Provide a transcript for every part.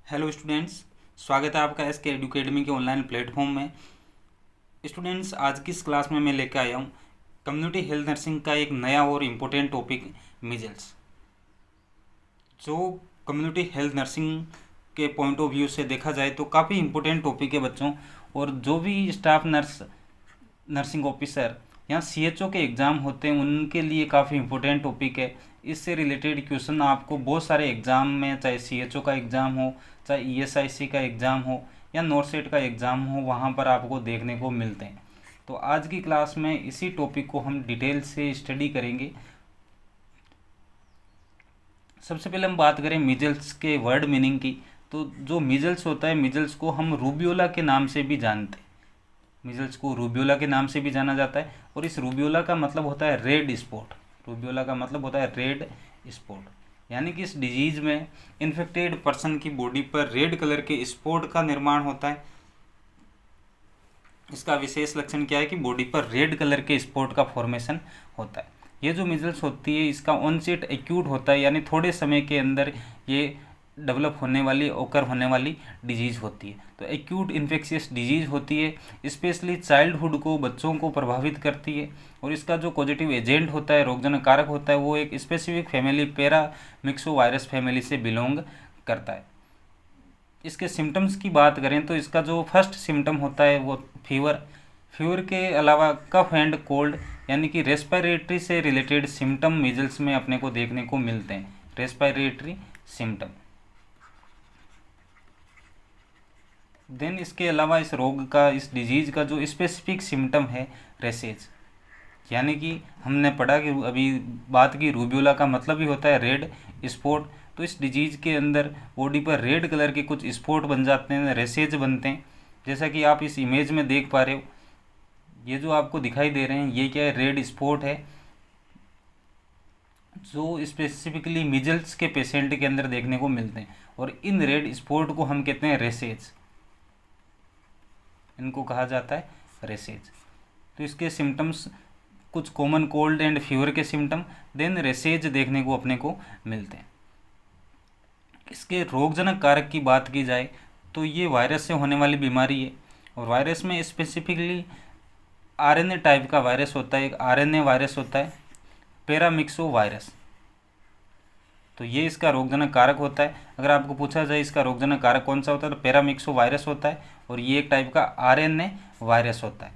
Hello students, स्वागत है आपका एस के एडुकेडमी के ऑनलाइन प्लेटफॉर्म में। स्टूडेंट्स, आज की इस क्लास में मैं लेकर आया हूँ कम्युनिटी हेल्थ नर्सिंग का एक नया और इम्पोर्टेंट टॉपिक मीजल्स। जो कम्युनिटी हेल्थ नर्सिंग के पॉइंट ऑफ व्यू से देखा जाए तो काफ़ी इम्पोर्टेंट टॉपिक है बच्चों। और जो भी स्टाफ नर्स, नर्सिंग ऑफिसर या सीएचओ के एग्ज़ाम होते हैं उनके लिए काफ़ी इम्पोर्टेंट टॉपिक है। इससे रिलेटेड क्वेश्चन आपको बहुत सारे एग्ज़ाम में, चाहे सीएचओ का एग्ज़ाम हो, चाहे ईएसआईसी का एग्ज़ाम हो या नॉर्सेट का एग्ज़ाम हो, वहाँ पर आपको देखने को मिलते हैं। तो आज की क्लास में इसी टॉपिक को हम डिटेल से स्टडी करेंगे। सबसे पहले हम बात करें मीजल्स के वर्ड मीनिंग की। तो जो मीजल्स होता है, मीजल्स को हम रूबियोला के नाम से भी जानते हैं। मीजल्स को रूबियोला के नाम से भी जाना जाता है। और इस रूबियोला का मतलब होता है रेड स्पॉट। रूबियोला का मतलब होता है रेड स्पॉट, यानी कि इस डिजीज में इन्फेक्टेड पर्सन की बॉडी पर रेड कलर के स्पॉट का निर्माण होता है। इसका विशेष लक्षण क्या है कि बॉडी पर रेड कलर के स्पॉट का फॉर्मेशन होता है। ये जो मीजल्स होती है इसका ऑनसेट एक्यूट होता है, यानी थोड़े समय के अंदर ये डेवलप होने वाली, ओकर होने वाली डिजीज़ होती है। तो एक्यूट इन्फेक्शियस डिजीज़ होती है, स्पेशली चाइल्डहुड को, बच्चों को प्रभावित करती है। और इसका जो पॉजिटिव एजेंट होता है, रोगजनक कारक होता है, वो एक specific family, paramyxo virus family से बिलोंग करता है। इसके सिम्टम्स की बात करें तो इसका जो फर्स्ट सिम्टम होता है वो फीवर। फीवर के अलावा कफ एंड कोल्ड, यानी कि रेस्पिरेटरी से रिलेटेड सिम्टम मीजल्स में अपने को देखने को मिलते हैं। Respiratory symptom. देन इसके अलावा इस रोग का, इस डिजीज़ का जो स्पेसिफिक सिम्टम है रेसेज, यानी कि हमने पढ़ा कि अभी बात की रूबियोला का मतलब ही होता है रेड स्पॉट। तो इस डिजीज़ के अंदर बॉडी पर रेड कलर के कुछ स्पॉट बन जाते हैं, रेसेज बनते हैं। जैसा कि आप इस इमेज में देख पा रहे हो, ये जो आपको दिखाई दे रहे हैं ये क्या है, रेड स्पॉट है, जो स्पेसिफिकली मिजल्स के पेशेंट के अंदर देखने को मिलते हैं। और इन रेड स्पॉट को हम कहते हैं रेसेज, इनको कहा जाता है रेसेज। तो इसके सिम्टम्स कुछ कॉमन कोल्ड एंड फीवर के सिम्टम, देन रेसेज देखने को अपने को मिलते हैं। इसके रोगजनक कारक की बात की जाए तो ये वायरस से होने वाली बीमारी है। और वायरस में स्पेसिफिकली आरएनए टाइप का वायरस होता है, एक आरएनए वायरस होता है, पैरामिक्सो वायरस। तो ये इसका रोगजनक कारक होता है। अगर आपको पूछा जाए इसका रोगजनक कारक कौन सा होता है तो पैरामिक्सो वायरस होता है, और ये एक टाइप का आरएनए वायरस होता है।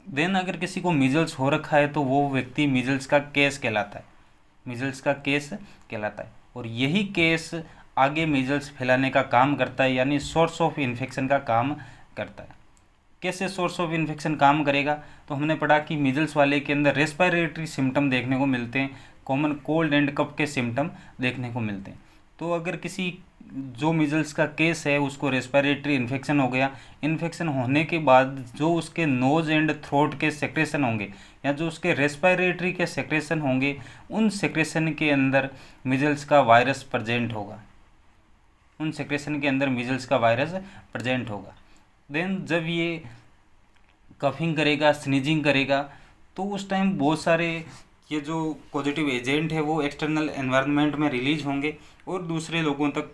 देन अगर किसी को मीजल्स हो रखा है तो वो व्यक्ति मीजल्स का केस कहलाता है, मीजल्स का केस कहलाता है। और यही केस आगे मीजल्स फैलाने का काम करता है, यानी सोर्स ऑफ इन्फेक्शन का काम करता है। कैसे सोर्स ऑफ इन्फेक्शन काम करेगा, तो हमने पढ़ा कि मीजल्स वाले के अंदर रेस्पिरेटरी सिम्टम देखने को मिलते हैं, कॉमन कोल्ड एंड कफ के सिम्टम देखने को मिलते हैं। तो अगर किसी जो मीजल्स का केस है उसको रेस्पिरेटरी इन्फेक्शन हो गया, इन्फेक्शन होने के बाद जो उसके नोज एंड थ्रोट के सेक्रेशन होंगे या जो उसके रेस्पिरेटरी के सेक्रेशन होंगे, उन सेक्रेशन के अंदर मीजल्स का वायरस प्रेजेंट होगा, उन सेक्रेशन के अंदर मीजल्स का वायरस प्रेजेंट होगा। देन जब ये कफिंग करेगा, स्नीजिंग करेगा, तो उस टाइम बहुत सारे ये जो पॉजिटिव एजेंट है वो एक्सटर्नल एनवायरनमेंट में रिलीज होंगे और दूसरे लोगों तक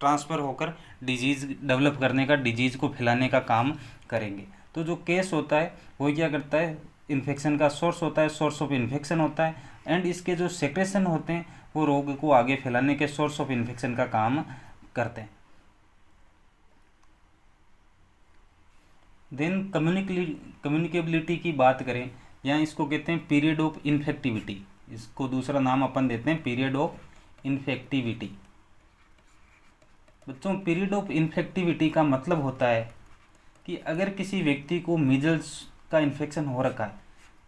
ट्रांसफ़र होकर डिजीज़ डेवलप करने का, डिजीज़ को फैलाने का काम करेंगे। तो जो केस होता है वो क्या करता है, इन्फेक्शन का सोर्स होता है, सोर्स ऑफ इन्फेक्शन होता है। एंड इसके जो सेक्रेशन होते हैं वो रोग को आगे फैलाने के सोर्स ऑफ इन्फेक्शन का काम करते हैं। देन कम्युनिकेबिलिटी की बात करें, या इसको कहते हैं पीरियड ऑफ इन्फेक्टिविटी, इसको दूसरा नाम अपन देते हैं पीरियड ऑफ इन्फेक्टिविटी। बच्चों, पीरियड ऑफ इन्फेक्टिविटी का मतलब होता है कि अगर किसी व्यक्ति को मीजल्स का इन्फेक्शन हो रखा है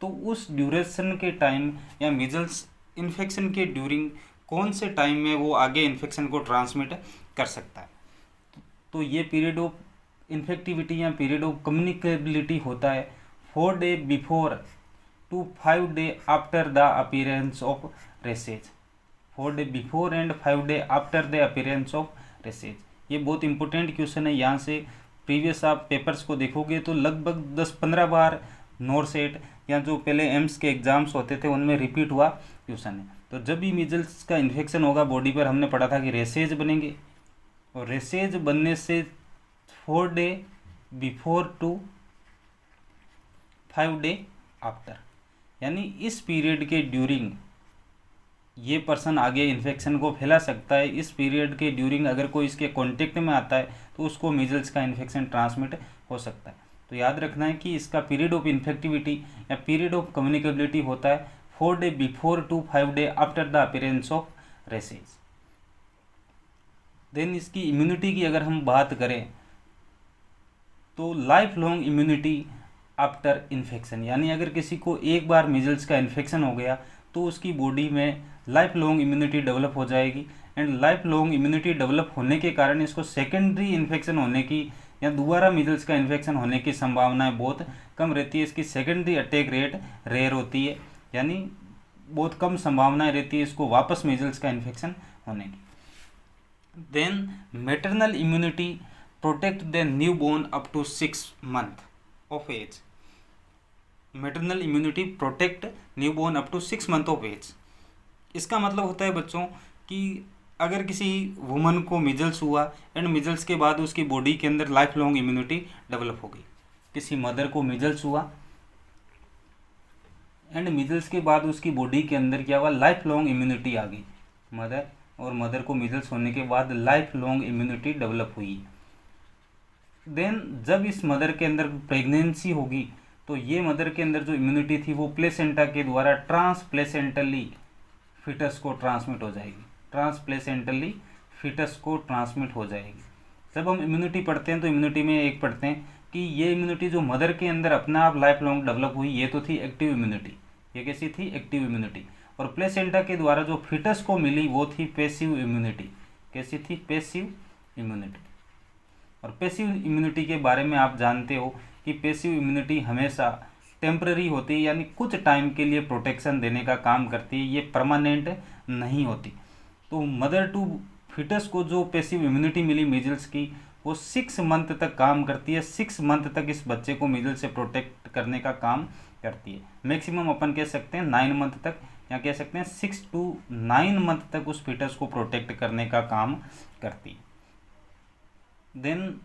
तो उस ड्यूरेशन के टाइम या मीजल्स इन्फेक्शन के ड्यूरिंग कौन से टाइम में वो आगे इन्फेक्शन को ट्रांसमिट कर सकता है। तो ये पीरियड ऑफ इन्फेक्टिविटी या पीरियड ऑफ कम्युनिकेबिलिटी होता है 4 day before to 5 day after the appearance of rashes. 4 day before and 5 day after the appearance of rashes. ये बहुत इंपॉर्टेंट क्वेश्चन है। यहाँ से प्रीवियस आप पेपर्स को देखोगे तो लगभग 10-15 बार नॉर्सेट या जो पहले एम्स के एग्जाम्स होते थे उनमें रिपीट हुआ क्वेश्चन है। तो जब भी मीजल्स का इन्फेक्शन होगा बॉडी पर, हमने पढ़ा था कि रेसेज बनेंगे, और रेसेज बनने से 4 day before to 5 day after, यानी इस पीरियड के ड्यूरिंग ये पर्सन आगे इन्फेक्शन को फैला सकता है। इस पीरियड के ड्यूरिंग अगर कोई इसके कांटेक्ट में आता है तो उसको मीजल्स का इन्फेक्शन ट्रांसमिट हो सकता है। तो याद रखना है कि इसका पीरियड ऑफ इन्फेक्टिविटी या पीरियड ऑफ कम्युनिकेबिलिटी होता है 4 day before to 5 day after the appearance of rashes. Then इसकी इम्यूनिटी की अगर हम बात करें तो life long immunity after infection, यानी अगर किसी को एक बार मीजल्स का इन्फेक्शन हो गया तो उसकी बॉडी में लाइफ लॉन्ग इम्यूनिटी डेवलप हो जाएगी। And life long immunity develop होने के कारण इसको सेकेंडरी इन्फेक्शन होने की या दोबारा मीजल्स का इन्फेक्शन होने की संभावनाएं बहुत कम रहती है। इसकी सेकेंडरी अटैक रेट रेयर होती है, यानी बहुत कम संभावनाएं रहती है इसको वापस मीजल्स का इन्फेक्शन होने की। Then maternal immunity protect the new born up to 6 month of age. Maternal immunity protect new born up to 6 month of age. इसका मतलब होता है बच्चों कि अगर किसी वुमन को मिजल्स हुआ एंड मिजल्स के बाद उसकी बॉडी के अंदर लाइफ लॉन्ग इम्यूनिटी डेवलप हो गई, किसी मदर को मिजल्स हुआ एंड मिजल्स के बाद उसकी बॉडी के अंदर क्या हुआ, लाइफ लॉन्ग इम्यूनिटी आ गई मदर, और मदर को मिजल्स होने के बाद लाइफ लॉन्ग इम्यूनिटी डेवलप हुई। देन जब इस मदर के अंदर प्रेगनेंसी होगी तो ये मदर के अंदर जो इम्यूनिटी थी वो प्लेसेंटा के द्वारा ट्रांसप्लेसेंटली फीटस को ट्रांसमिट हो जाएगी, ट्रांसप्लेसेंटली फीटस को ट्रांसमिट हो जाएगी। जब हम इम्यूनिटी पढ़ते हैं तो इम्यूनिटी में एक पढ़ते हैं कि ये इम्यूनिटी जो मदर के अंदर अपने आप लाइफ लॉन्ग डेवलप हुई ये तो थी एक्टिव इम्यूनिटी, ये कैसी थी, एक्टिव इम्यूनिटी। और प्लेसेंटा के द्वारा जो फीटस को मिली वो थी पैसिव इम्यूनिटी, कैसी थी, पैसिव इम्यूनिटी। और पैसिव इम्यूनिटी के बारे में आप जानते हो कि पैसिव इम्यूनिटी हमेशा टेम्पररी होती है, यानी कुछ टाइम के लिए प्रोटेक्शन देने का काम करती है, ये परमानेंट नहीं होती। तो मदर टू फिटस को जो पैसिव इम्यूनिटी मिली मीजल्स की वो 6 month तक काम करती है, 6 month तक इस बच्चे को मीजल्स से प्रोटेक्ट करने का काम करती है। मैक्सिमम अपन कह सकते हैं 9 month तक, या कह सकते हैं 6 to 9 month तक उस फिटस को प्रोटेक्ट करने का काम करती है। देन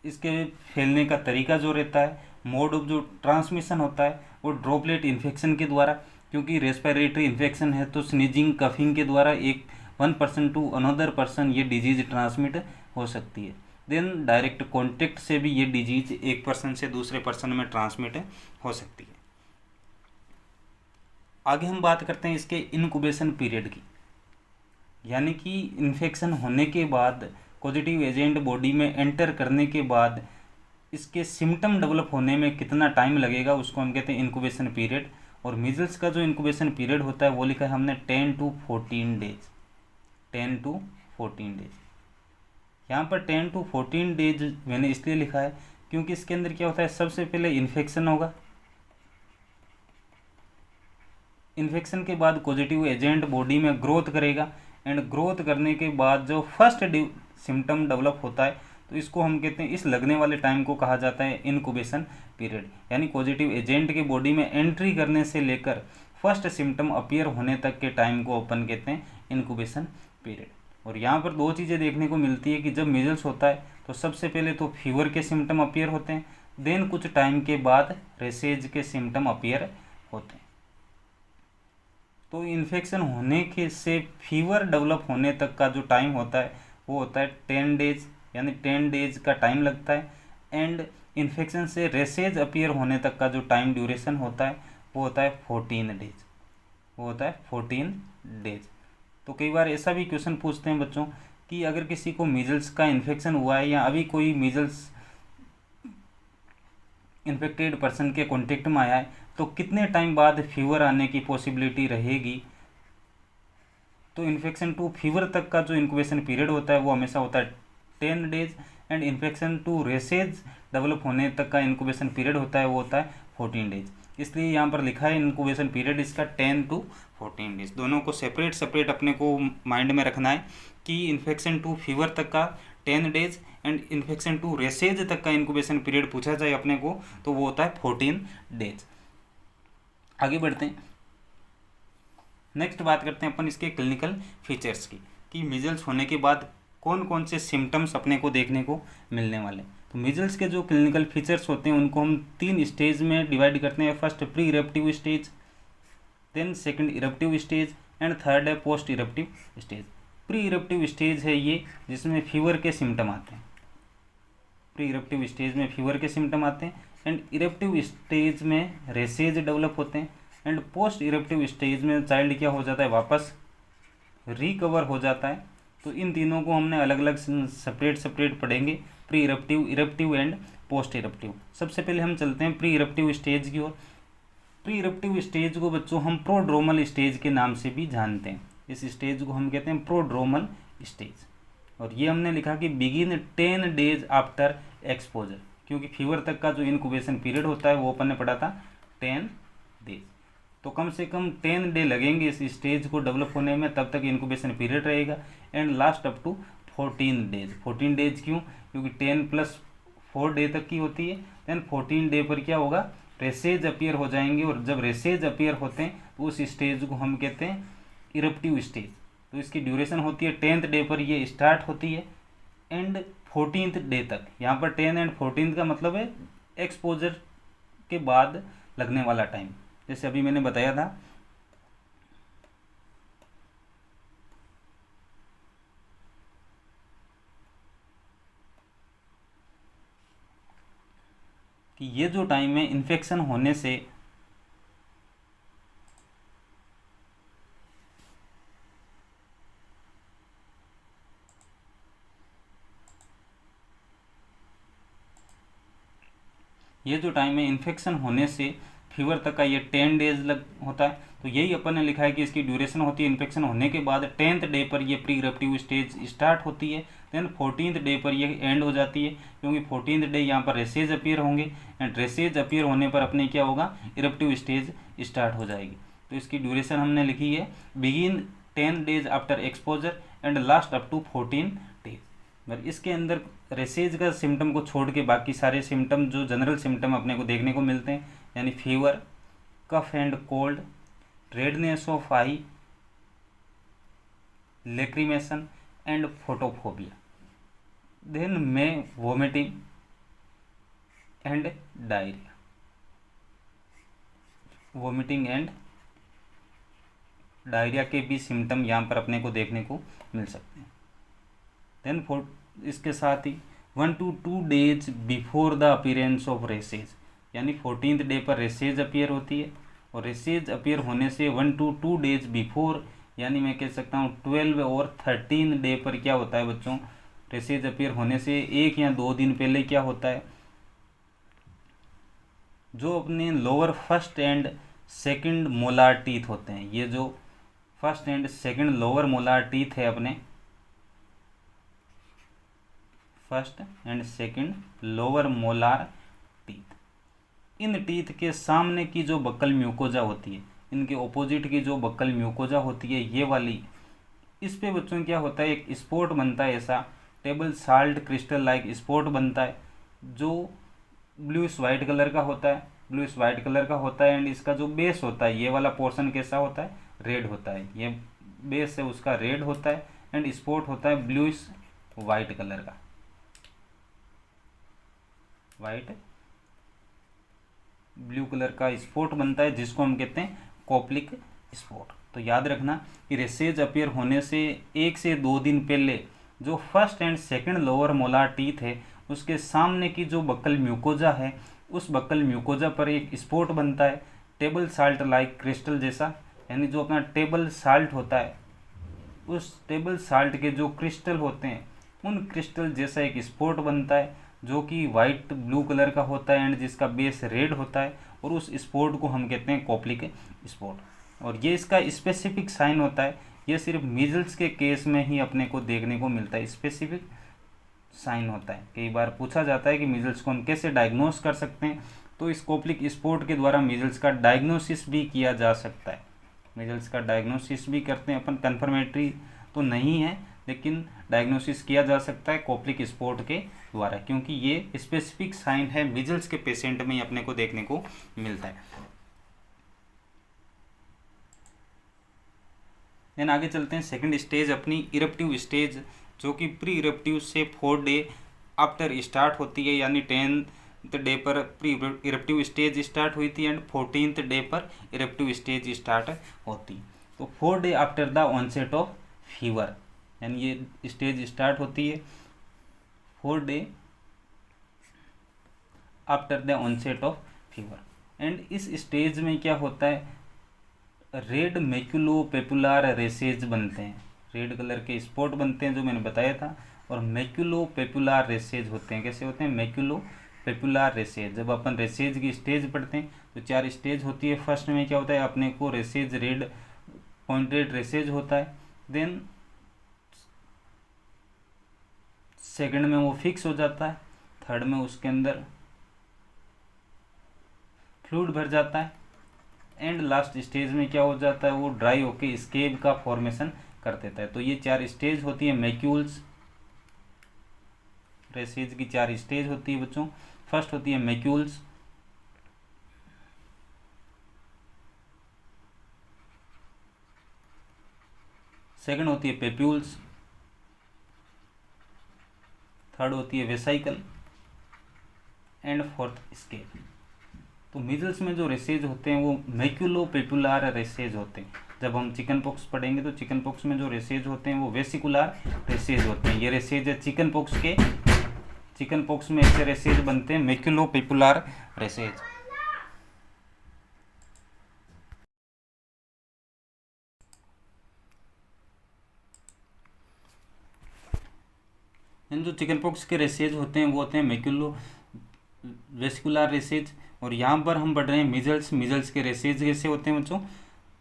इसके फैलने का तरीका जो रहता है, मोड ऑफ जो ट्रांसमिशन होता है वो ड्रॉपलेट इन्फेक्शन के द्वारा, क्योंकि रेस्पिरेटरी इन्फेक्शन है तो स्नीजिंग कफिंग के द्वारा एक 1 person टू अनदर पर्सन ये डिजीज ट्रांसमिट हो सकती है। देन डायरेक्ट कॉन्टेक्ट से भी ये डिजीज एक पर्सन से दूसरे पर्सन में ट्रांसमिट हो सकती है। आगे हम बात करते हैं इसके इनक्यूबेशन पीरियड की, यानी कि इन्फेक्शन होने के बाद पॉजिटिव एजेंट बॉडी में एंटर करने के बाद इसके सिम्टम डेवलप होने में कितना टाइम लगेगा उसको हम कहते हैं इनक्यूबेशन पीरियड। और मीजल्स का जो इनक्यूबेशन पीरियड होता है वो लिखा है हमने 10 to 14 डेज, 10 to 14 डेज। यहाँ पर 10 to 14 डेज मैंने इसलिए लिखा है क्योंकि इसके अंदर क्या होता है, सबसे पहले इन्फेक्शन होगा, इन्फेक्शन के बाद पॉजिटिव एजेंट बॉडी में ग्रोथ करेगा एंड ग्रोथ करने के बाद जो फर्स्ट सिम्टम डेवलप होता है तो इसको हम कहते हैं, इस लगने वाले टाइम को कहा जाता है इनक्यूबेशन पीरियड। यानी पॉजिटिव एजेंट के बॉडी में एंट्री करने से लेकर फर्स्ट सिम्टम अपीयर होने तक के टाइम को अपन कहते हैं इनक्यूबेशन पीरियड। और यहाँ पर 2 चीज़ें देखने को मिलती है कि जब मीजल्स होता है तो सबसे पहले तो फीवर के सिम्टम अपीयर होते हैं, देन कुछ टाइम के बाद रेसेज के सिम्टम अपीयर होते हैं। तो इन्फेक्शन होने के से फीवर डेवलप होने तक का जो टाइम होता है वो होता है 10 डेज, यानी 10 डेज का टाइम लगता है। एंड इन्फेक्शन से रेसेज अपीयर होने तक का जो टाइम ड्यूरेशन होता है वो होता है 14 डेज, वो होता है 14 डेज। तो कई बार ऐसा भी क्वेश्चन पूछते हैं बच्चों कि अगर किसी को मीजल्स का इन्फेक्शन हुआ है या अभी कोई मीजल्स इन्फेक्टेड पर्सन के कांटेक्ट में आया है तो कितने टाइम बाद फीवर आने की पॉसिबिलिटी रहेगी। तो इन्फेक्शन टू फीवर तक का जो इंक्यूबेशन पीरियड होता है वो हमेशा होता है 10 days and infection to rashes develop होने तक का इंक्यूबेशन पीरियड होता है वो होता है 14 डेज। इसलिए यहाँ पर लिखा है इंक्यूबेशन पीरियड इसका 10 to 14 डेज। दोनों को सेपरेट अपने को माइंड में रखना है कि इन्फेक्शन टू फीवर तक का 10 days and infection to rashes तक का इंक्यूबेशन पीरियड पूछा जाए अपने को तो वो होता है 14 डेज। आगे बढ़ते हैं, नेक्स्ट बात करते हैं अपन इसके क्लिनिकल फीचर्स की कि मीजल्स होने के बाद कौन कौन से सिम्टम्स अपने को देखने को मिलने वाले। तो मीजल्स के जो क्लिनिकल फीचर्स होते हैं उनको हम 3 स्टेज में डिवाइड करते हैं। First pre eruptive stage, then second eruptive stage and third है post eruptive stage. Pre eruptive stage है ये जिसमें फीवर के सिम्टम आते हैं। प्री इरप्टिव स्टेज में फीवर के सिम्टम आते हैं एंड इरप्टिव स्टेज में रेसेज डेवलप होते हैं एंड पोस्ट इरप्टिव स्टेज में चाइल्ड क्या हो जाता है, वापस रिकवर हो जाता है। तो इन तीनों को हमने अलग अलग सेपरेट पढ़ेंगे, pre eruptive, eruptive and post eruptive. सबसे पहले हम चलते हैं प्री इरप्टिव स्टेज की ओर। प्री इरप्टिव स्टेज को बच्चों हम प्रोड्रोमल स्टेज के नाम से भी जानते हैं। इस स्टेज को हम कहते हैं प्रोड्रोमल स्टेज। और ये हमने लिखा कि बिगिन 10 डेज आफ्टर एक्सपोजर, क्योंकि फीवर तक का जो इनक्यूबेशन पीरियड होता है वो अपन ने पढ़ा था 10 डेज। तो कम से कम 10 डे लगेंगे इस स्टेज को डेवलप होने में, तब तक इनक्यूबेशन पीरियड रहेगा and last up to 14 days. 14 days क्यों, क्योंकि 10 + 4 डे तक की होती है। देन 14 डे पर क्या होगा, रेसेज अपीयर हो जाएंगे और जब रेसेज अपीयर होते हैं तो उस स्टेज को हम कहते हैं इरप्टिव स्टेज। तो इसकी ड्यूरेशन होती है 10th डे पर ये स्टार्ट होती है एंड 14th डे तक। यहाँ पर 10 एंड 14 का मतलब है एक्सपोजर के बाद लगने वाला टाइम, जैसे अभी मैंने बताया था। कि ये जो टाइम है इन्फेक्शन होने से इन्फेक्शन होने से फीवर तक का ये 10 डेज लग होता है। तो यही अपन ने लिखा है कि इसकी ड्यूरेशन होती है इन्फेक्शन होने के बाद 10th डे पर ये प्री इरप्टिव स्टेज स्टार्ट होती है। देन 14th डे पर ये एंड हो जाती है, क्योंकि 14th डे यहाँ पर रेसेज अपीयर होंगे एंड रेसेज अपीयर होने पर अपने क्या होगा, इरप्टिव स्टेज स्टार्ट हो जाएगी। तो इसकी ड्यूरेशन हमने लिखी है begin 10 days after exposure and last up to 14 days. पर इसके अंदर रेसेज का सिम्टम को छोड़ के बाकी सारे सिम्टम जो जनरल सिम्टम अपने को देखने को मिलते हैं, यानी fever, cough and cold, redness of eye, lacrimation and photophobia, then में vomiting and diarrhoea, vomiting and diarrhoea के भी सिम्टम यहाँ पर अपने को देखने को मिल सकते हैं। देन इसके साथ ही 1 to 2 days before the appearance of races, यानी 14th डे पर रेसेज अपीयर होती है और रेसेज अपीयर होने से 1 to 2 डेज बिफोर, यानी मैं कह सकता हूँ 12 और 13 डे पर क्या होता है बच्चों, रेसेज अपीयर होने से 1 या 2 दिन पहले क्या होता है, जो अपने lower first and second molar teeth होते हैं, ये जो first and second lower molar teeth है अपने, first and second lower molar teeth, in teeth के सामने की जो बक्कल म्यूकोजा होती है, इनके ऑपोजिट की जो बक्कल म्यूकोजा होती है ये वाली, इस पे बच्चों क्या होता है, एक स्पॉट बनता है, ऐसा table salt crystal like spot बनता है जो ब्लूइश वाइट कलर का होता है, ब्लूइश वाइट कलर का होता है एंड इसका जो बेस होता है ये वाला पोर्शन कैसा होता है, रेड होता है। ये बेस है उसका रेड होता है एंड स्पॉट होता है ब्लूइश वाइट कलर का, वाइट ब्लू कलर का स्पॉट बनता है जिसको हम कहते हैं कोप्लिक स्पॉट। तो याद रखना कि रेसेज अपीयर होने से 1 से 2 दिन पहले जो first and second lower molar teeth है उसके सामने की जो बक्कल म्यूकोजा है उस बक्कल म्यूकोजा पर एक स्पॉट बनता है टेबल साल्ट लाइक क्रिस्टल जैसा, यानी जो अपना टेबल साल्ट होता है उस टेबल साल्ट के जो क्रिस्टल होते हैं उन क्रिस्टल जैसा एक स्पॉट बनता है जो कि वाइट ब्लू कलर का होता है एंड जिसका बेस रेड होता है और उस स्पॉट को हम कहते हैं कोप्लिक स्पॉट। और ये इसका स्पेसिफिक साइन होता है, ये सिर्फ मीजल्स के केस में ही अपने को देखने को मिलता है, स्पेसिफिक साइन होता है। कई बार पूछा जाता है कि मीजल्स को हम कैसे डायग्नोस कर सकते हैं, तो इस कोप्लिक स्पॉट के द्वारा मीजल्स का डायग्नोसिस भी किया जा सकता है। मीजल्स का डायग्नोसिस भी करते हैं अपन, कन्फर्मेटरी तो नहीं है लेकिन डायग्नोसिस किया जा सकता है कोप्लिक स्पॉट के द्वारा, क्योंकि ये स्पेसिफिक साइन है मीजल्स के पेशेंट में ही अपने को देखने को मिलता है। देन आगे चलते हैं, सेकंड स्टेज अपनी इरप्टिव स्टेज जो कि प्री इरप्टिव से 4 डे आफ्टर स्टार्ट होती है, यानी 10th डे पर प्री इरप्टिव स्टेज स्टार्ट हुई थी एंड 14th डे पर इरप्टिव स्टेज स्टार्ट होती। तो 4 day after the onset of fever, यानी ये स्टेज स्टार्ट होती है 4 day after the onset of fever. And इस स्टेज में क्या होता है, रेड मैक्यूलोपेपुलार रेसेज बनते हैं, रेड कलर के स्पॉट बनते हैं जो मैंने बताया था, और मैक्यूलोपेपुलार रेसेज होते हैं। कैसे होते हैं, मैक्यूलोपेपुलार रेसेज। जब अपन रेसेज की स्टेज पढ़ते हैं तो 4 स्टेज होती है। फर्स्ट में क्या होता है, अपने को रेसेज रेड पॉइंटेड रेसेज होता है, देन सेकंड में वो फिक्स हो जाता है, थर्ड में उसके अंदर फ्लूइड भर जाता है, एंड लास्ट स्टेज में क्या हो जाता है, वो ड्राई होके स्केब का फॉर्मेशन कर देता है। तो ये 4 स्टेज होती है मैक्यूल्स रेसेज की, 4 स्टेज होती है बच्चों। फर्स्ट होती है मैक्यूल्स, सेकंड होती है पेप्यूल्स, थर्ड होती है वेसाइकल, एंड फोर्थ स्केप। तो मीजल्स में जो रेसेज होते हैं वो मैक्यूलोपेपुलार रेसेज होते हैं। जब हम चिकन पॉक्स पढ़ेंगे तो चिकन पॉक्स में जो रेसेज होते हैं वो वेसिकुलर रेसेज होते हैं। ये रेसेज है चिकन पॉक्स में ऐसे रेसेज बनते हैं मैक्यूलोपेपुलार रेसेज। जो चिकन पॉक्स के रेसेज होते हैं वो होते हैं मैक्यूलो वेस्कुलर रेसेज। और यहाँ पर हम पढ़ रहे हैं मीजल्स के रेसेज कैसे होते हैं बच्चों,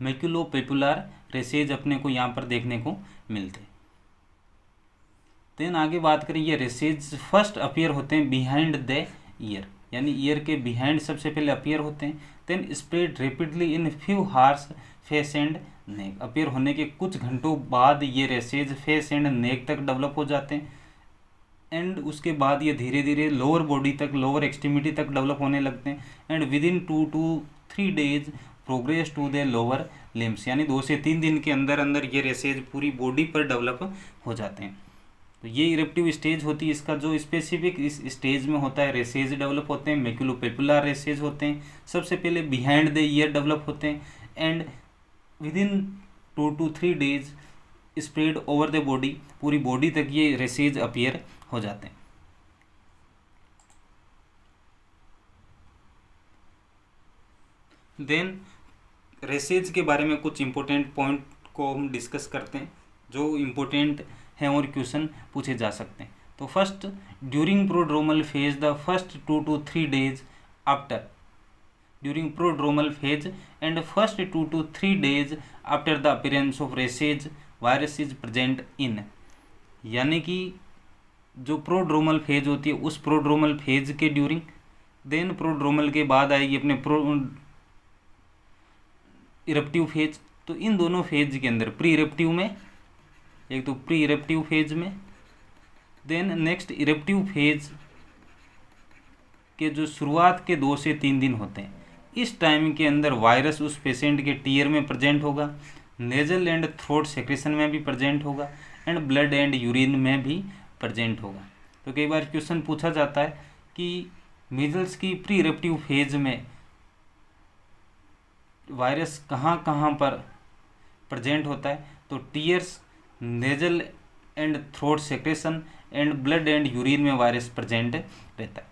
मैक्यूलोपेपुलर रेसेज अपने को यहाँ पर देखने को मिलते हैं। देन आगे बात करें, ये रेसेज फर्स्ट अपीयर होते हैं बिहाइंड द ईयर, यानी ईयर के बिहाइंड सबसे पहले अपीयर होते हैं। Then spread rapidly in few hours face and neck. Appear होने के कुछ घंटों बाद ये रेसेज फेस एंड नेक तक डेवलप हो जाते हैं, एंड उसके बाद ये धीरे धीरे लोअर बॉडी तक, लोअर एक्सट्रीमिटी तक डेवलप होने लगते हैं। And within 2 to 3 days progress to the lower limbs, यानी 2 से 3 दिन के अंदर अंदर ये रेसेज पूरी बॉडी पर डेवलप हो जाते हैं। तो ये इरेप्टिव स्टेज होती है। इसका जो स्पेसिफिक इस स्टेज में होता है, रेसेज डेवलप होते हैं, मैक्यूलोपेपुलर रेसेज होते हैं, सबसे पहले बिहाइंड द ईयर डेवलप होते हैं, and within 2 to 3 days spread over the body, पूरी बॉडी तक ये रेसेज अपीयर हो जाते हैं। देन रेसेज के बारे में कुछ इंपॉर्टेंट पॉइंट को हम डिस्कस करते हैं जो इम्पोर्टेंट हैं और क्वेश्चन पूछे जा सकते हैं। तो first, during prodromal phase the first 2 to 3 days after, during prodromal phase and first 2 to 3 days after the appearance of races virus is present in, यानी कि जो प्रोड्रोमल फेज होती है उस प्रोड्रोमल फेज के ड्यूरिंग, देन प्रोड्रोमल के बाद आएगी अपने इरप्टिव फेज। तो इन दोनों फेज के अंदर प्री इरप्टिव में, एक तो प्री इरप्टिव फेज में, देन नेक्स्ट इरप्टिव फेज के जो शुरुआत के 2 से 3 दिन होते हैं, इस टाइम के अंदर वायरस उस पेशेंट के टीयर में प्रेजेंट होगा, नेजल एंड थ्रोट सेक्रेशन में भी प्रेजेंट होगा, एंड ब्लड एंड यूरिन में भी प्रेजेंट होगा। तो कई बार क्वेश्चन पूछा जाता है कि मीजल्स की प्री इरप्टिव फेज में वायरस कहाँ कहाँ पर प्रेजेंट होता है, तो tears, nasal and throat secretion and blood and urine में वायरस प्रेजेंट रहता है।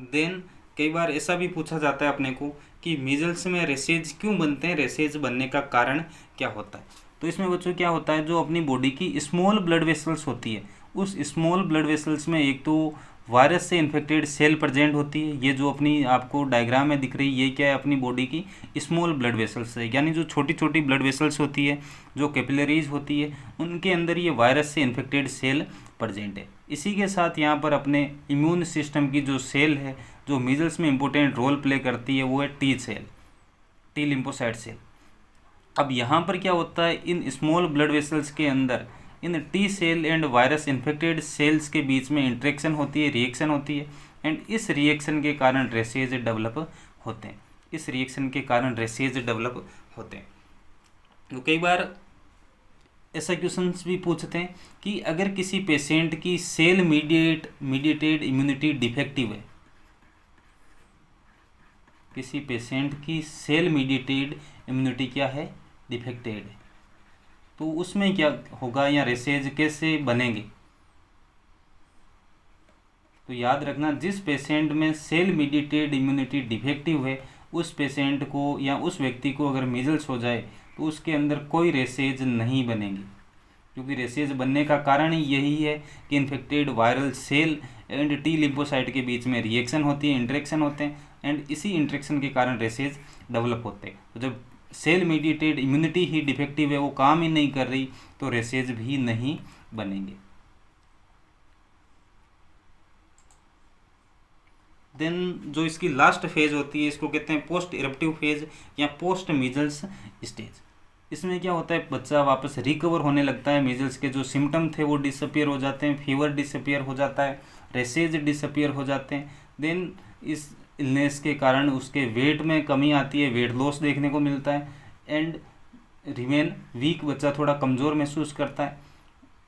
देन कई बार ऐसा भी पूछा जाता है अपने को कि मीजल्स में रेसेज क्यों बनते हैं, रेसेज बनने का कारण क्या होता है। तो इसमें बच्चों क्या होता है, जो अपनी बॉडी की स्मॉल ब्लड वेसल्स होती है, उस स्मॉल ब्लड वेसल्स में एक तो वायरस से इन्फेक्टेड सेल प्रेजेंट होती है। ये जो अपनी आपको डायग्राम में दिख रही है, ये क्या है, अपनी बॉडी की स्मॉल ब्लड वेसल्स है, यानी जो छोटी छोटी ब्लड वेसल्स होती है, जो कैपिलरीज होती है, उनके अंदर ये वायरस से इन्फेक्टेड सेल प्रेजेंट है। इसी के साथ यहाँ पर अपने इम्यून सिस्टम की जो सेल है, जो मीजल्स में इंपॉर्टेंट रोल प्ले करती है, वो है T cell, T lymphocyte cell. अब यहाँ पर क्या होता है, इन स्मॉल ब्लड वेसल्स के अंदर इन T cell and virus infected cells के बीच में इंटरेक्शन होती है, रिएक्शन होती है, एंड इस रिएक्शन के कारण रेसेज डेवलप होते हैं, इस रिएक्शन के कारण रेसेज डेवलप होते हैं। तो कई बार ऐसा क्वेश्चंस भी पूछते हैं कि अगर किसी पेशेंट की सेल मीडिएटेड इम्यूनिटी डिफेक्टिव है, किसी पेशेंट की सेल मीडिएटेड इम्यूनिटी क्या है, डिफेक्टेड है, तो उसमें क्या होगा या रेसेज कैसे बनेंगे। तो याद रखना, जिस पेशेंट में सेल मीडिएटेड इम्यूनिटी डिफेक्टिव है उस पेशेंट को या उस व्यक्ति को अगर मीजल्स हो जाए तो उसके अंदर कोई रेसेज नहीं बनेगी, क्योंकि रेसेज बनने का कारण ही यही है कि infected viral cell and T lymphocyte के बीच में रिएक्शन होती है, इंटरेक्शन होते हैं, एंड इसी इंटरेक्शन के कारण रेसेज डेवलप होते हैं। तो जब सेल मीडिएटेड इम्यूनिटी ही डिफेक्टिव है, वो काम ही नहीं कर रही, तो रेसेज भी नहीं बनेंगे। देन जो इसकी लास्ट फेज होती है इसको कहते हैं पोस्ट इरप्टिव फेज या पोस्ट मीजल्स स्टेज। इसमें क्या होता है, बच्चा वापस रिकवर होने लगता है, मीजल्स के जो सिम्टम थे वो डिसअपियर हो जाते हैं, फीवर डिसअपियर हो जाता है, रेसेज डिसअपियर हो जाते हैं। देन इस इलनेस के कारण उसके वेट में कमी आती है, वेट लॉस देखने को मिलता है, एंड रिमेन वीक, बच्चा थोड़ा कमज़ोर महसूस करता है,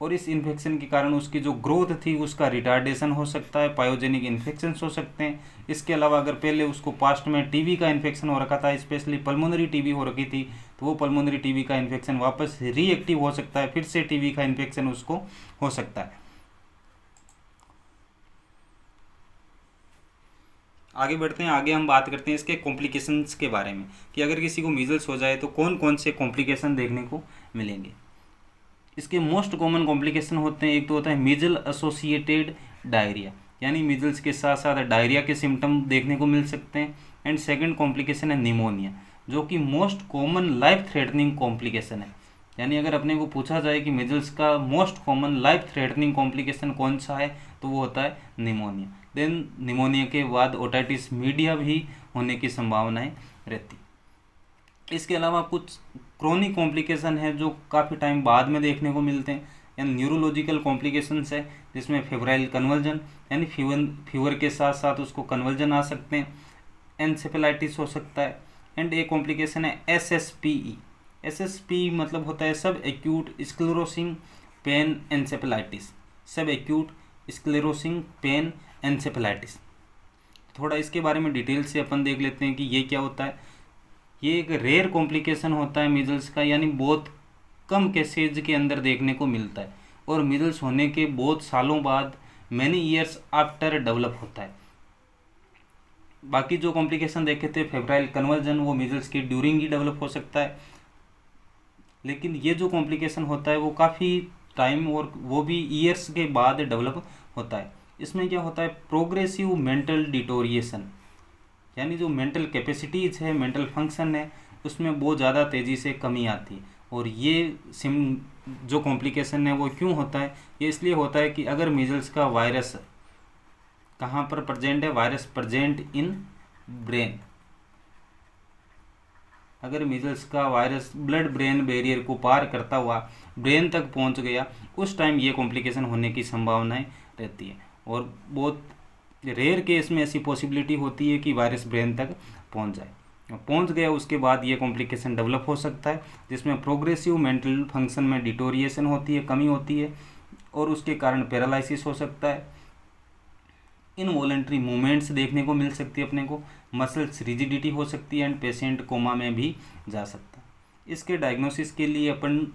और इस इन्फेक्शन के कारण उसकी जो ग्रोथ थी उसका रिटार्डेशन हो सकता है, पायोजेनिक इन्फेक्शंस हो सकते हैं। इसके अलावा अगर पहले उसको पास्ट में टीबी का इन्फेक्शन हो रखा था, स्पेशली पल्मोनरी टीबी हो रखी थी, तो वो पल्मोनरी टीबी का इन्फेक्शन वापस रीएक्टिव हो सकता है, फिर से टीबी का इन्फेक्शन उसको हो सकता है। आगे बढ़ते हैं, आगे हम बात करते हैं इसके कॉम्प्लिकेशंस के बारे में कि अगर किसी को मीजल्स हो जाए तो कौन कौन से कॉम्प्लिकेशन देखने को मिलेंगे। इसके मोस्ट कॉमन कॉम्प्लिकेशन होते हैं, एक तो होता है मीजल एसोसिएटेड डायरिया, यानी मीजल्स के साथ साथ डायरिया के सिम्टम देखने को मिल सकते हैं, एंड सेकंड कॉम्प्लिकेशन है निमोनिया, जो कि most common life threatening complication है। यानी अगर अपने को पूछा जाए कि मीजल्स का most common life threatening complication कौन सा है, तो वो होता है निमोनिया। देन निमोनिया के बाद ओटाइटिस मीडिया भी होने की संभावनाएं रहती। इसके अलावा कुछ क्रोनिक कॉम्प्लिकेशन है जो काफ़ी टाइम बाद में देखने को मिलते हैं, यानी न्यूरोलॉजिकल कॉम्प्लिकेशंस है, जिसमें फेब्राइल कन्वर्जन, यानी फीवर के साथ साथ उसको कन्वर्जन आ सकते हैं, एनसेफेलाइटिस हो सकता है, एंड एक कॉम्प्लिकेशन है SSPE। SSPE मतलब होता है सब एक्यूट स्क्लेरोसिंग पेन एनसेफेलाइटिस, सब एक्यूट स्क्लेरोसिंग पेन एनसेफेलाइटिस। थोड़ा इसके बारे में डिटेल से अपन देख लेते हैं कि ये क्या होता है। ये एक रेयर कॉम्प्लिकेशन होता है मीजल्स का, यानी बहुत कम केसेज के अंदर देखने को मिलता है, और मीजल्स होने के बहुत सालों बाद, मैनी ईयर्स आफ्टर डेवलप होता है। बाकी जो कॉम्प्लिकेशन देखे थे फेब्राइल कन्वर्जन, वो मीजल्स के ड्यूरिंग ही डेवलप हो सकता है, लेकिन ये जो कॉम्प्लिकेशन होता है वो काफ़ी टाइम और वो भी ईयर्स के बाद डेवलप होता है। इसमें क्या होता है, प्रोग्रेसिव मेंटल डिटोरिएशन, यानी जो मेंटल कैपेसिटीज है, मेंटल फंक्शन है, उसमें बहुत ज़्यादा तेज़ी से कमी आती है। और ये जो कॉम्प्लिकेशन है वो क्यों होता है, ये इसलिए होता है कि अगर मीजल्स का वायरस कहाँ पर प्रेजेंट है, वायरस प्रेजेंट इन ब्रेन, अगर मीजल्स का वायरस ब्लड ब्रेन बैरियर को पार करता हुआ ब्रेन तक पहुंच गया, उस टाइम ये कॉम्प्लिकेशन होने की संभावनाएं रहती है। और बहुत रेयर केस में ऐसी पॉसिबिलिटी होती है कि वायरस ब्रेन तक पहुंच जाए, पहुंच गया उसके बाद ये कॉम्प्लिकेशन डेवलप हो सकता है, जिसमें प्रोग्रेसिव मेंटल फंक्शन में डिटोरिएशन होती है, कमी होती है, और उसके कारण पैरालिसिस हो सकता है, इनवॉलंटरी मूवमेंट्स देखने को मिल सकती है अपने को, मसल्स रिजिडिटी हो सकती है, एंड पेशेंट कोमा में भी जा सकता है। इसके डायग्नोसिस के लिए अपन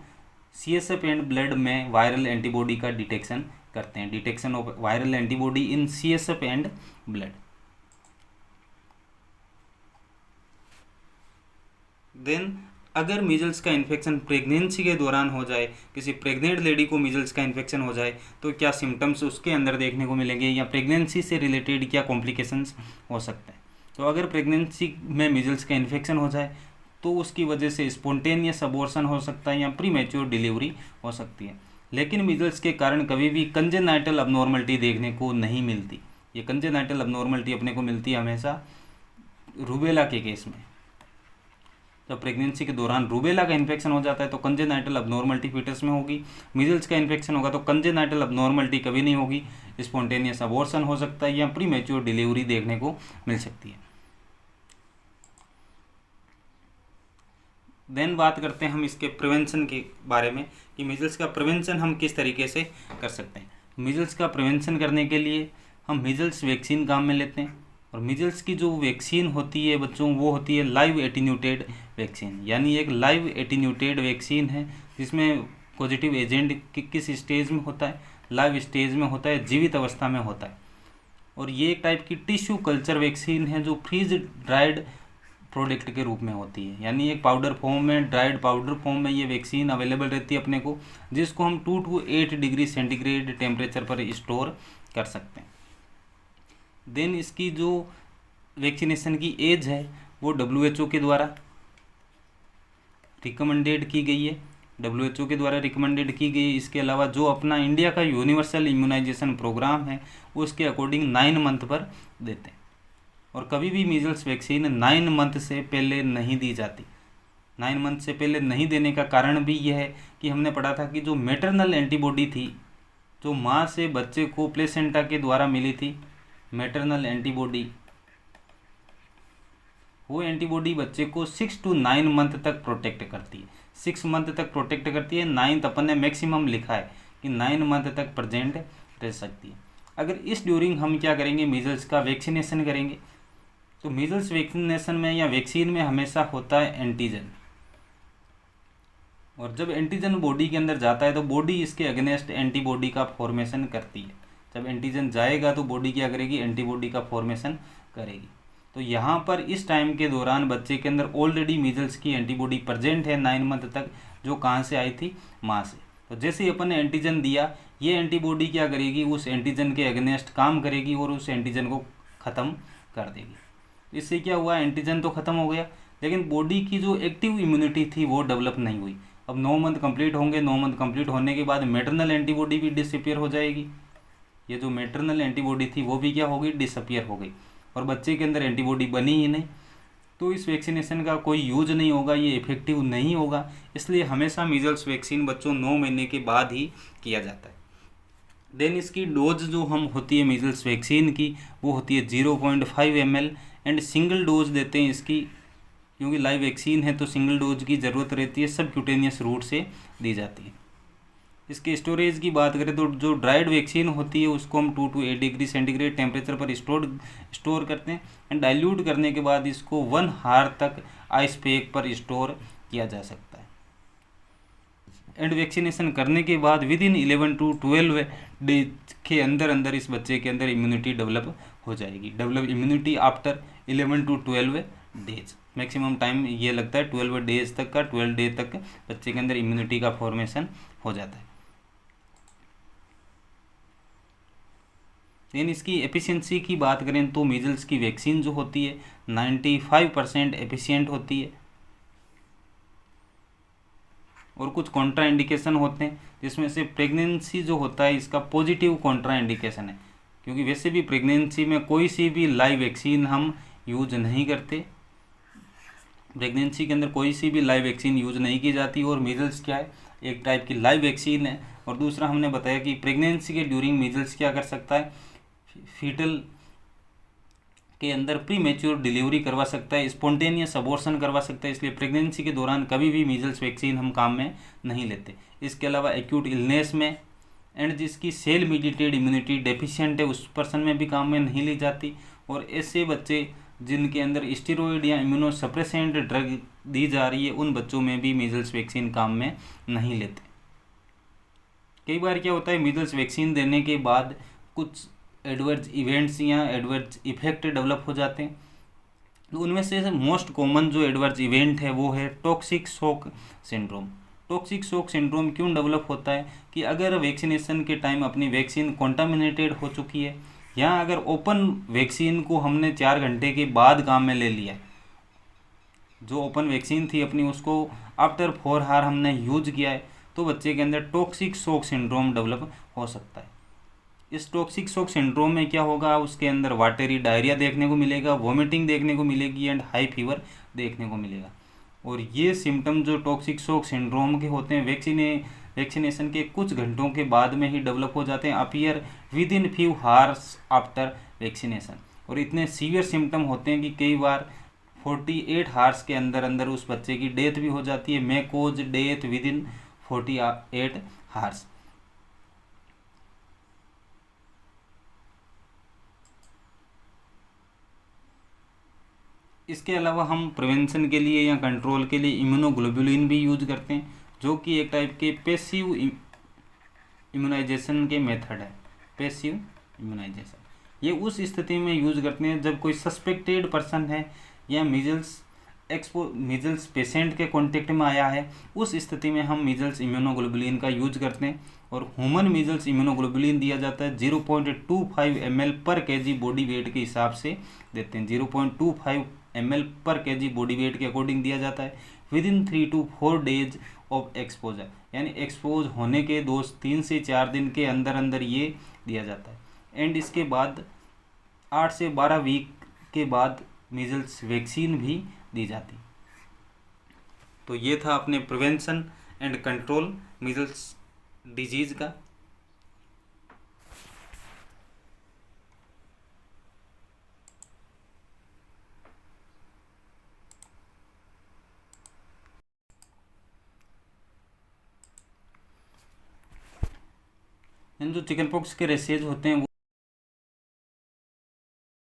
CSF एंड ब्लड में वायरल एंटीबॉडी का डिटेक्शन करते हैं, detection of viral antibody in CSF and blood. Then अगर मीजल्स का इन्फेक्शन प्रेगनेंसी के दौरान हो जाए, किसी प्रेग्नेंट लेडी को मीजल्स का इन्फेक्शन हो जाए, तो क्या सिम्टम्स उसके अंदर देखने को मिलेंगे, या प्रेगनेंसी से रिलेटेड क्या कॉम्प्लिकेशंस हो सकते हैं। तो अगर प्रेगनेंसी में मीजल्स का इन्फेक्शन हो जाए तो उसकी वजह से स्पॉन्टेनियस अबॉर्शन हो सकता है या प्रीमेच्योर डिलीवरी हो सकती है। लेकिन मीजल्स के कारण कभी भी कंजेनाइटल अबनॉर्मलिटी देखने को नहीं मिलती। ये कंजेनाइटल अबनॉर्मलिटी अपने को मिलती है हमेशा रूबेला के केस में। जब प्रेगनेंसी के दौरान रूबेला का इन्फेक्शन हो जाता है तो कंजेनाइटल अबनॉर्मलिटी फीटस में होगी। मीजल्स का इन्फेक्शन होगा तो कंजेनाइटल अबनॉर्मलिटी कभी नहीं होगी, स्पॉन्टेनियस अबॉर्शन हो सकता है या प्रीमेच्योर डिलीवरी देखने को मिल सकती है। देन बात करते हैं हम इसके प्रिवेंशन के बारे में कि मीजल्स का प्रिवेंशन हम किस तरीके से कर सकते हैं। मीजल्स का प्रिवेंशन करने के लिए हम मीजल्स वैक्सीन काम में लेते हैं, और मीजल्स की जो वैक्सीन होती है बच्चों, वो होती है लाइव एटीन्यूटेड वैक्सीन, यानी एक लाइव एटीन्यूटेड वैक्सीन है जिसमें पॉजिटिव एजेंट किस स्टेज में होता है, लाइव स्टेज में होता है, जीवित अवस्था में होता है। और ये एक टाइप की टिश्यू कल्चर वैक्सीन है जो फ्रीज ड्राइड प्रोडक्ट के रूप में होती है, यानी एक पाउडर फॉर्म में, ड्राइड पाउडर फॉर्म में ये वैक्सीन अवेलेबल रहती है अपने को, जिसको हम 2 to 8 डिग्री सेंटीग्रेड टेम्परेचर पर स्टोर कर सकते हैं। देन इसकी जो वैक्सीनेशन की एज है वो WHO के द्वारा रिकमेंडेड की गई है, WHO के द्वारा रिकमेंडेड की गई। इसके अलावा जो अपना इंडिया का यूनिवर्सल इम्यूनाइजेशन प्रोग्राम है उसके अकॉर्डिंग 9 मंथ पर देते हैं, और कभी भी मीजल्स वैक्सीन 9 मंथ से पहले नहीं दी जाती। 9 मंथ से पहले नहीं देने का कारण भी यह है कि हमने पढ़ा था कि जो मैटरनल एंटीबॉडी थी, जो माँ से बच्चे को प्लेसेंटा के द्वारा मिली थी, मैटरनल एंटीबॉडी, वो एंटीबॉडी बच्चे को 6 to 9 मंथ तक प्रोटेक्ट करती है। 6 मंथ तक प्रोटेक्ट करती है, 9th अपन ने मैक्सिमम लिखा है कि 9 मंथ तक प्रेजेंट रह सकती है। अगर इस ड्यूरिंग हम क्या करेंगे, मीजल्स का वैक्सीनेशन करेंगे, तो मीजल्स वैक्सीनेशन में या वैक्सीन में हमेशा होता है एंटीजन, और जब एंटीजन बॉडी के अंदर जाता है तो बॉडी इसके अगेंस्ट एंटीबॉडी का फॉर्मेशन करती है। जब एंटीजन जाएगा तो बॉडी क्या करेगी, एंटीबॉडी का फॉर्मेशन करेगी। तो यहाँ पर इस टाइम के दौरान बच्चे के अंदर ऑलरेडी मीजल्स की एंटीबॉडी प्रेजेंट है 9 मंथ तक, जो कहाँ से आई थी, माँ से। तो जैसे ही अपन ने एंटीजन दिया, ये एंटीबॉडी क्या करेगी, उस एंटीजन के अगेंस्ट काम करेगी और उस एंटीजन को ख़त्म कर देगी। इससे क्या हुआ, एंटीजन तो ख़त्म हो गया, लेकिन बॉडी की जो एक्टिव इम्यूनिटी थी वो डेवलप नहीं हुई। अब 9 मंथ कंप्लीट होंगे, 9 मंथ कंप्लीट होने के बाद मैटरनल एंटीबॉडी भी डिसअपियर हो जाएगी। ये जो मैटरनल एंटीबॉडी थी वो भी क्या होगी, डिसअपियर हो गई, और बच्चे के अंदर एंटीबॉडी बनी ही नहीं। तो इस वैक्सीनेशन का कोई यूज नहीं होगा, ये इफेक्टिव नहीं होगा। इसलिए हमेशा मीजल्स वैक्सीन बच्चों 9 महीने के बाद ही किया जाता है। देन इसकी डोज जो हम होती है मीजल्स वैक्सीन की, वो होती है 0.5 ml, एंड सिंगल डोज देते हैं इसकी, क्योंकि लाइव वैक्सीन है तो सिंगल डोज की ज़रूरत रहती है, सबक्यूटेनियस रूट से दी जाती है। इसके स्टोरेज की बात करें तो जो ड्राइड वैक्सीन होती है उसको हम 2 to 8 डिग्री सेंटीग्रेड टेम्परेचर पर स्टोर करते हैं, एंड डाइल्यूट करने के बाद इसको 1 आवर तक आइस पैक पर स्टोर किया जा सकता है। एंड वैक्सीनेशन करने के बाद विदिन 11 to 12 डेज के अंदर अंदर इस बच्चे के अंदर इम्यूनिटी डेवलप हो जाएगी। Develop immunity after 11 to 12 days, maximum time ये लगता है 12 डेज तक का, 12 डे तक बच्चे के अंदर इम्यूनिटी का फॉर्मेशन हो जाता है। लेकिन इसकी एफिशिएंसी की बात करें तो मीजल्स की वैक्सीन जो होती है 95% एफिशिएंट होती है, और कुछ कॉन्ट्रा इंडिकेशन होते हैं, जिसमें से प्रेगनेंसी जो होता है इसका पॉजिटिव कॉन्ट्रा इंडिकेशन है, क्योंकि वैसे भी प्रेगनेंसी में कोई सी भी लाइव वैक्सीन हम यूज नहीं करते, प्रेगनेंसी के अंदर कोई सी भी लाइव वैक्सीन यूज नहीं की जाती। और मीजल्स क्या है, एक टाइप की लाइव वैक्सीन है। और दूसरा हमने बताया कि प्रेगनेंसी के ड्यूरिंग मीजल्स क्या कर सकता है, फीटल के अंदर प्री मैच्योर डिलीवरी करवा सकता है, स्पॉन्टेनियस अबॉर्शन करवा सकता है। इसलिए प्रेगनेंसी के दौरान कभी भी मीजल्स वैक्सीन हम काम में नहीं लेते। इसके अलावा एक्यूट इलनेस में एंड जिसकी सेल मीडिएटेड इम्यूनिटी डेफिशिएंट है उस पर्सन में भी काम में नहीं ली जाती। और ऐसे बच्चे जिनके अंदर स्टेरॉइड या इम्यूनोसप्रेसेंट ड्रग दी जा रही है उन बच्चों में भी मीजल्स वैक्सीन काम में नहीं लेते। कई बार क्या होता है, मीजल्स वैक्सीन देने के बाद कुछ एडवर्स इवेंट्स या एडवर्स इफेक्ट डेवलप हो जाते हैं। तो उनमें से मोस्ट कॉमन जो एडवर्स इवेंट है वो है toxic shock syndrome. Toxic shock syndrome क्यों डेवलप होता है कि अगर वैक्सीनेशन के टाइम अपनी वैक्सीन कॉन्टामिनेटेड हो चुकी है, या अगर ओपन वैक्सीन को हमने 4 घंटे के बाद काम में ले लिया है, जो ओपन वैक्सीन थी अपनी उसको आफ्टर 4 आवर हमने यूज किया है, तो बच्चे के अंदर टॉक्सिक शॉक सिंड्रोम डेवलप हो सकता है। इस टॉक्सिक शॉक सिंड्रोम में क्या होगा, उसके अंदर वाटरी डायरिया देखने को मिलेगा, वॉमिटिंग देखने को मिलेगी एंड हाई फीवर देखने को मिलेगा। और ये सिम्टम जो टॉक्सिक शॉक सिंड्रोम के होते हैं वैक्सीनेशन के कुछ घंटों के बाद में ही डेवलप हो जाते हैं, appear within few hours after vaccination. और इतने सीवियर सिम्टम होते हैं कि कई बार 48 हार्स के अंदर अंदर उस बच्चे की डेथ भी हो जाती है। मे कोज डेथ विद इन 48 हार्स। इसके अलावा हम प्रिवेंशन के लिए या कंट्रोल के लिए इम्यूनोग्लोबुलिन भी यूज करते हैं, जो कि एक टाइप के पैसिव इम्यूनाइजेशन के मेथड है। पैसिव इम्यूनाइजेशन ये उस स्थिति में यूज करते हैं जब कोई सस्पेक्टेड पर्सन है या मीजल्स पेशेंट के कांटेक्ट में आया है, उस स्थिति में हम मीजल्स इम्यूनोग्लोबुलिन का यूज करते हैं। और ह्यूमन मीजल्स इम्यूनोग्लोबुलिन दिया जाता है 0.25 ml पर केजी बॉडी वेट के हिसाब से देते हैं। 0.25 ml पर केजी बॉडी वेट के अकॉर्डिंग दिया जाता है with in 3 to 4 days of exposure, यानी एक्सपोज होने के 3 से 4 दिन के अंदर अंदर ये दिया जाता है। एंड इसके बाद 8 से 12 वीक के बाद मीजल्स वैक्सीन भी दी जाती। तो ये था अपने prevention and control measles disease का। जो चिकन पॉक्स के रेसेज होते हैं